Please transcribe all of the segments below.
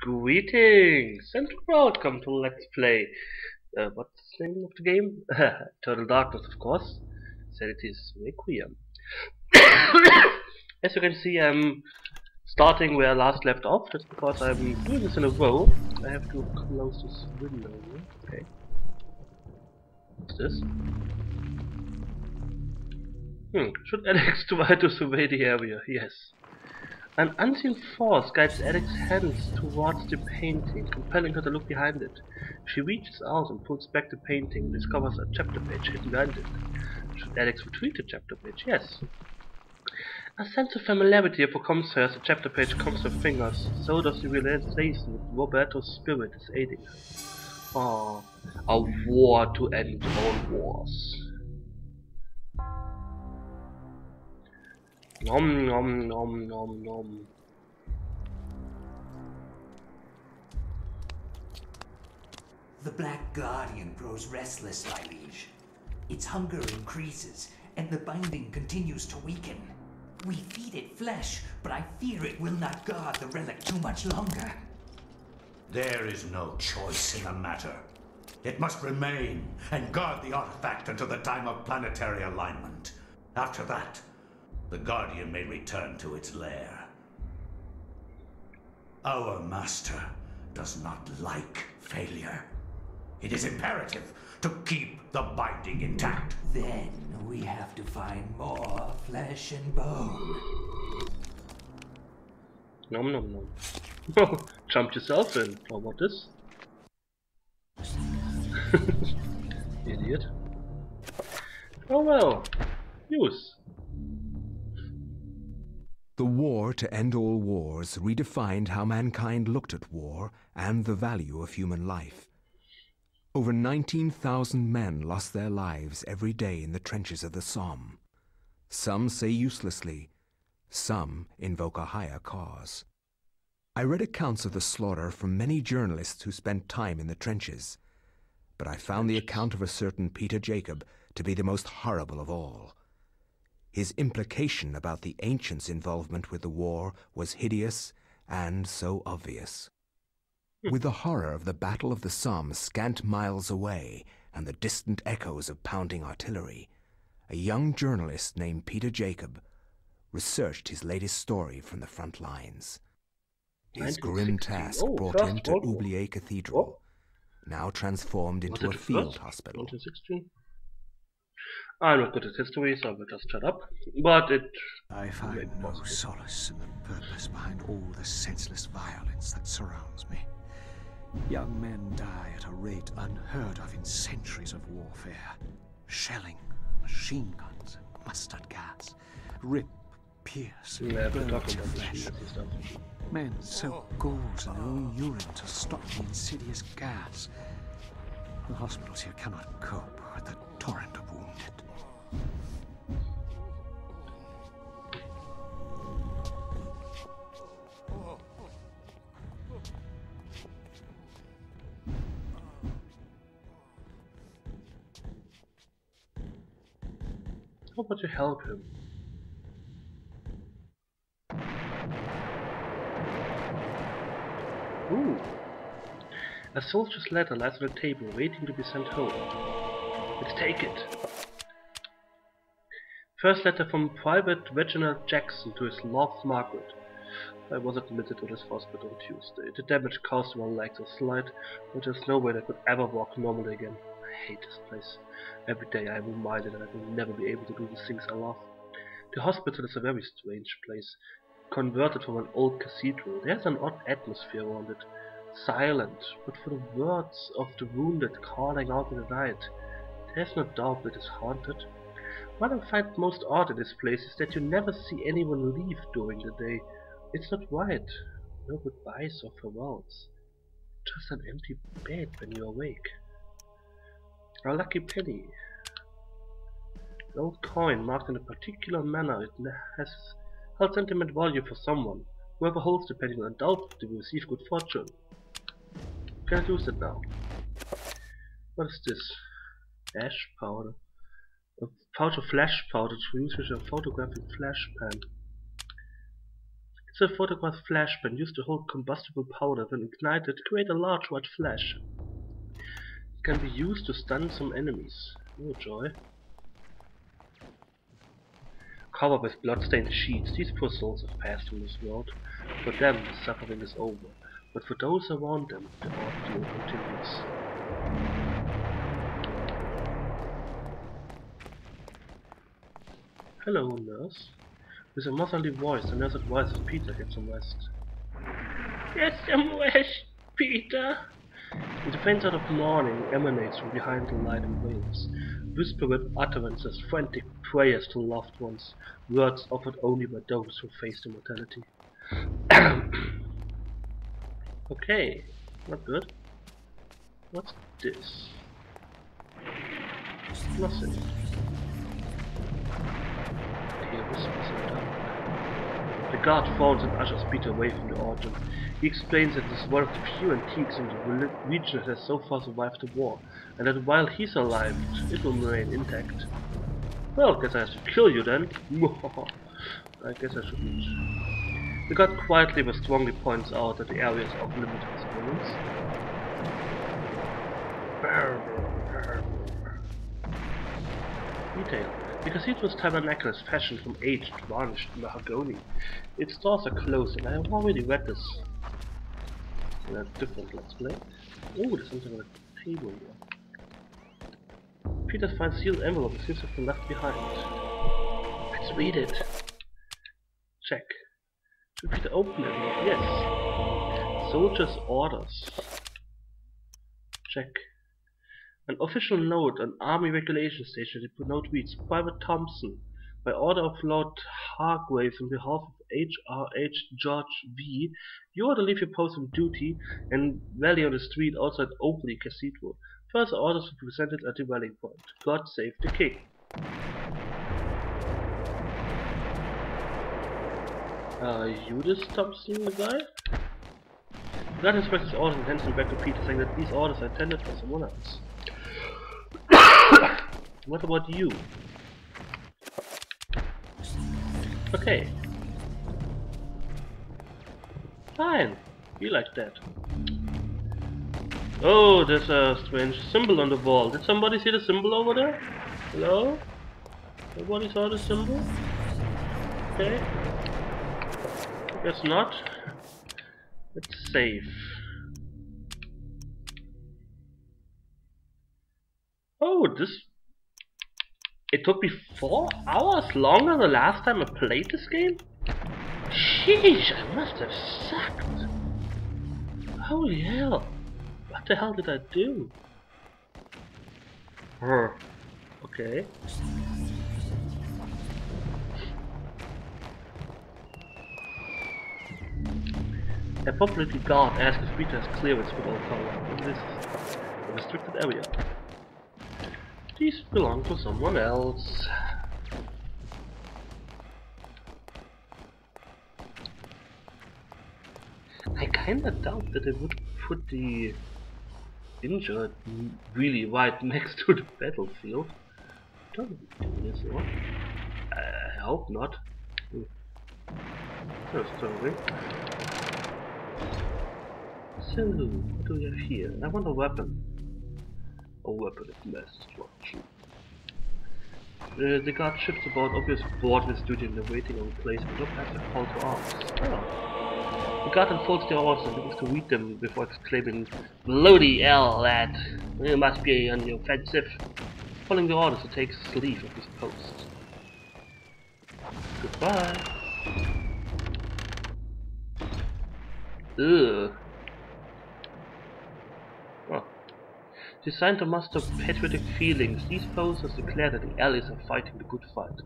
Greetings and welcome to Let's Play. What's the name of the game? Eternal Darkness, of course. Sanity's Requiem. As you can see, I'm starting where I last left off. That's because I'm doing this in a row. I have to close this window here. Okay. What's this? Should Alex try to survey the area? Yes. An unseen force guides Alex's hands towards the painting, compelling her to look behind it. She reaches out and pulls back the painting and discovers a chapter page hidden behind it. Should Alex retrieve the chapter page? Yes. A sense of familiarity overcomes her as the chapter page comes to her fingers. So does the realization that Roberto's spirit is aiding her. Ah, a war to end all wars. Nom nom nom nom nom. The Black Guardian grows restless, my liege. Its hunger increases, and the binding continues to weaken. We feed it flesh, but I fear it will not guard the relic too much longer. There is no choice in the matter. It must remain and guard the artifact until the time of planetary alignment. After that, the Guardian may return to its lair. Our master does not like failure. It is imperative to keep the binding intact. Then we have to find more flesh and bone. Nom nom nom. Oh, jumped yourself in. Or what is? Idiot. Oh well. Use. The war to end all wars redefined how mankind looked at war and the value of human life. Over 19,000 men lost their lives every day in the trenches of the Somme. Some say uselessly, some invoke a higher cause. I read accounts of the slaughter from many journalists who spent time in the trenches, but I found the account of a certain Peter Jacob to be the most horrible of all. His implication about the ancients' involvement with the war was hideous and so obvious. With the horror of the Battle of the Somme scant miles away and the distant echoes of pounding artillery, a young journalist named Peter Jacob researched his latest story from the front lines. His grim task brought him to Oubliette Cathedral, now transformed into a field hospital. 1916? I'm not good at history, so I will just shut up. But it... I find no solace in the purpose behind all the senseless violence that surrounds me. Young men die at a rate unheard of in centuries of warfare. Shelling, machine guns, and mustard gas rip, pierce, and burn your flesh. Men soak gauze in their own urine to stop the insidious gas. The hospitals here cannot cope with the torrent of wounded. How about you help him? Ooh. A soldier's letter lies on the table, waiting to be sent home. Let's take it. First letter from Private Reginald Jackson to his love Margaret. I was admitted to this hospital on Tuesday. The damage caused my legs are slight, but there's no way I could ever walk normally again. I hate this place. Every day I am reminded that I will never be able to do the things I love. The hospital is a very strange place. Converted from an old cathedral, there's an odd atmosphere around it. Silent, but for the words of the wounded calling out in the night. There's no doubt that it's haunted. What I find most odd in this place is that you never see anyone leave during the day. It's not right. No goodbyes or farewells. Just an empty bed when you awake. A lucky penny. An old coin marked in a particular manner. It has held sentiment value for someone. Whoever holds the penny will undoubtedly receive good fortune. Can I use it now? What is this? Ash powder. A pouch of flash powder to use with a photographic flash pen. So a photograph flashbang used to hold combustible powder. When ignited, create a large white flash. It can be used to stun some enemies. Oh joy. Covered with blood-stained sheets, these poor souls have passed from this world. For them, the suffering is over. But for those around them, the ordeal continues. Hello, nurse. With a motherly voice, the nurse advises Peter get some rest. Get some rest, Peter! And the faint sound of mourning emanates from behind the light and waves. Whispered utterances, frantic prayers to loved ones, words offered only by those who faced immortality. Okay, not good. What's this? Nothing. Here whispers in the dark. The guard falls and ushers Peter away from the organ. He explains that this is one of the few antiques in the region that has so far survived the war, and that while he's alive, it will remain intact. Well, guess I have to kill you then. I guess I shouldn't. The guard quietly but strongly points out that the area is off limits to experiments. Detail. The cathedral's tabernacle is fashioned from aged, varnished mahogany. Its doors are closed, and I have already read this in a different let's play. Oh, there's something on the table here. Peter finds sealed envelope that seems to have been left behind. Let's read it. Check. Should Peter open it? Yes. Soldiers' orders. Check. An official note, an army regulation station. The note reads, Private Thompson, by order of Lord Hargrave on behalf of H.R.H. George V., you are to leave your post on duty and rally on the street outside Oakley Cathedral. Further orders will be presented at the rallying point. God save the king. Are you this Thompson guy? The guard inspects his orders and hands them back to Peter, saying that these orders are intended for someone else. What about you? Okay. Fine. Be like that. Oh, there's a strange symbol on the wall. Did somebody see the symbol over there? Hello? Nobody saw the symbol? Okay. Guess not. Let's save. Oh, this... It took me 4 hours longer than the last time I played this game? Sheesh, I must have sucked. Holy hell. What the hell did I do? Okay. A popularity guard asks if Peter has clearance with all power. This is a restricted area. These belong to someone else. I kinda doubt that they would put the injured really right next to the battlefield. Don't do this, or? I hope not. First story. So, what do we have here? I want a weapon. A weapon of mass destruction. The guard shifts about, obviously bored with duty and waiting on placement. Look at the call to arms. Oh. The guard unfolds the orders and begins to read them before exclaiming, Bloody hell, lad! You must be on the offensive. Following the orders, he takes leave of his post. Goodbye. Ugh. Oh. Designed to muster patriotic feelings, these posters declare that the allies are fighting the good fight.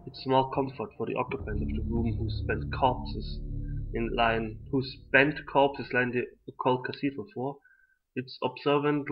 It's small comfort for the occupant of the room who spent corpses line the occult cathedral for. Its observant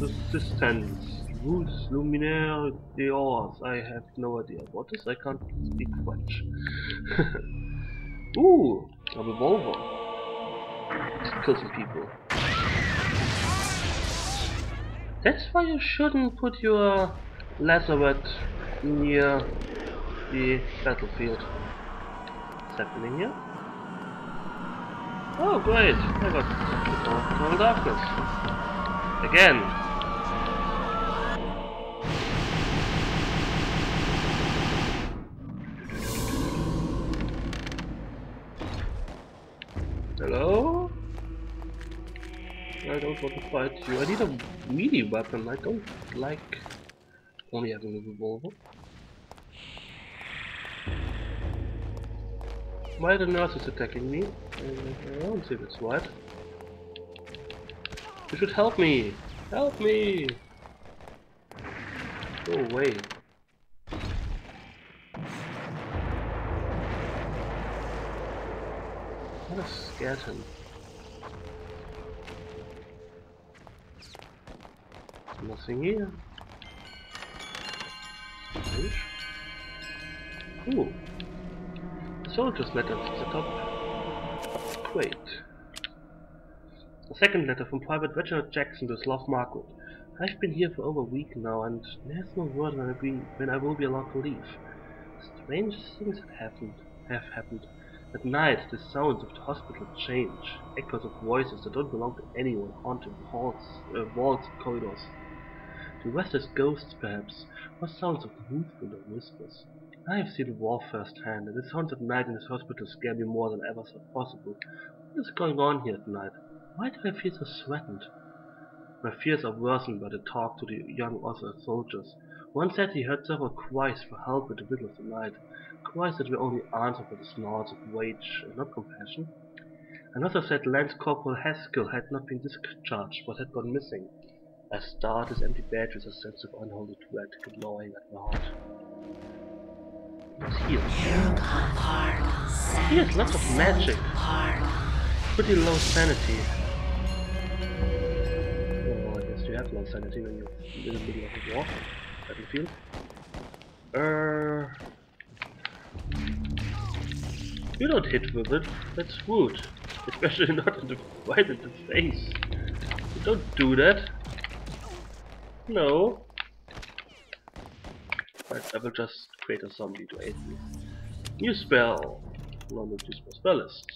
resistance. Rus luminaire dehors. I have no idea what is. I can't speak French. Ooh, a revolver. Let's kill some people. That's why you shouldn't put your lazaret near the battlefield. What's happening here? Oh great, I got total darkness. Again. Hello? I don't want to fight you. I need a melee weapon. I don't like only having a revolver. Why are the nurses attacking me? I don't think that's right. You should help me! Help me! Go away. What a skeleton. Nothing here. Strange. Ooh. The soldier's letter at the top. Great. A second letter from Private Reginald Jackson to his love Margaret. I've been here for over a week now, and there's no word when I will be allowed to leave. Strange things have happened. At night, the sounds of the hospital change. Echoes of voices that don't belong to anyone haunting halls, walls and corridors. To restless ghosts, perhaps, or sounds of movement or whispers. I have seen war firsthand, and the sounds at night in this hospital scare me more than ever thought possible. What is going on here at night? Why do I feel so threatened? My fears are worsened by the talk to the young other soldiers. One said he heard several cries for help in the middle of the night, cries that were only answered by the snorts of rage and not compassion. Another said Lance Corporal Haskell had not been discharged but had gone missing. I stared at his empty bed with a sense of unholy dread gnawing at my heart. What's here? Here's lots of magic. Pretty low sanity. Oh, I guess you have low sanity when you're in the middle of a war. Battlefield. You don't hit with it. That's rude. Especially not in the right in the face. You don't do that. No. Right, I will just create a zombie to aid me. New spell. Normal use my spell list.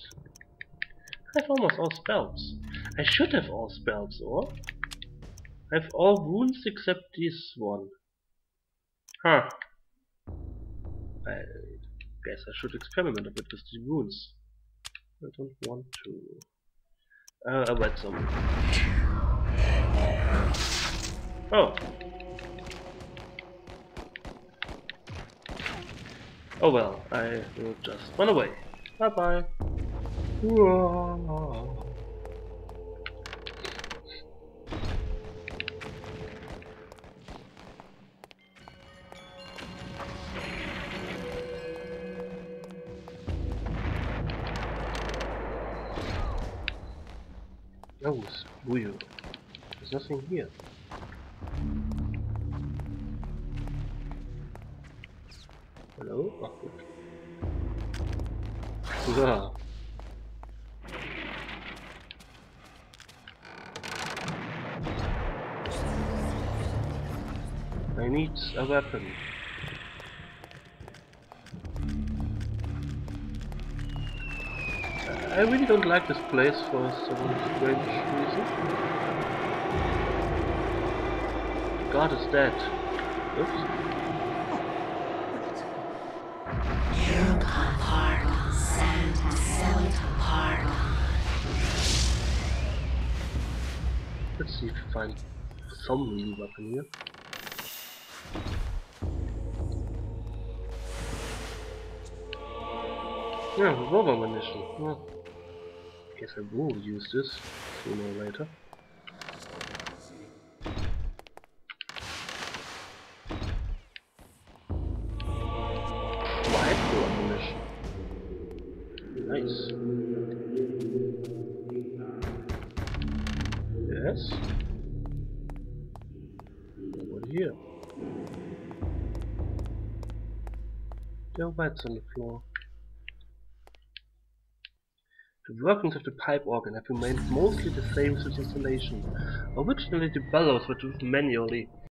I have almost all spells. I should have all spells, or? I have all wounds except this one. Huh. I guess I should experiment a bit with the wounds. I don't want to. I read some. Oh. Oh well, I will just run away. Bye bye. Whoa. That was weird. There's nothing here. Hello? Oh, good. Wow. I need a weapon. I really don't like this place for some strange reason. The god is dead. Oops. Let's see if we find some melee weapon here. Yeah, revolver ammunition. Well, guess I will use this sooner or later. Rifle ammunition. Nice. Yes. Over here. There are rats on the floor. The workings of the pipe organ have remained mostly the same since installation. Originally the bellows were driven manually,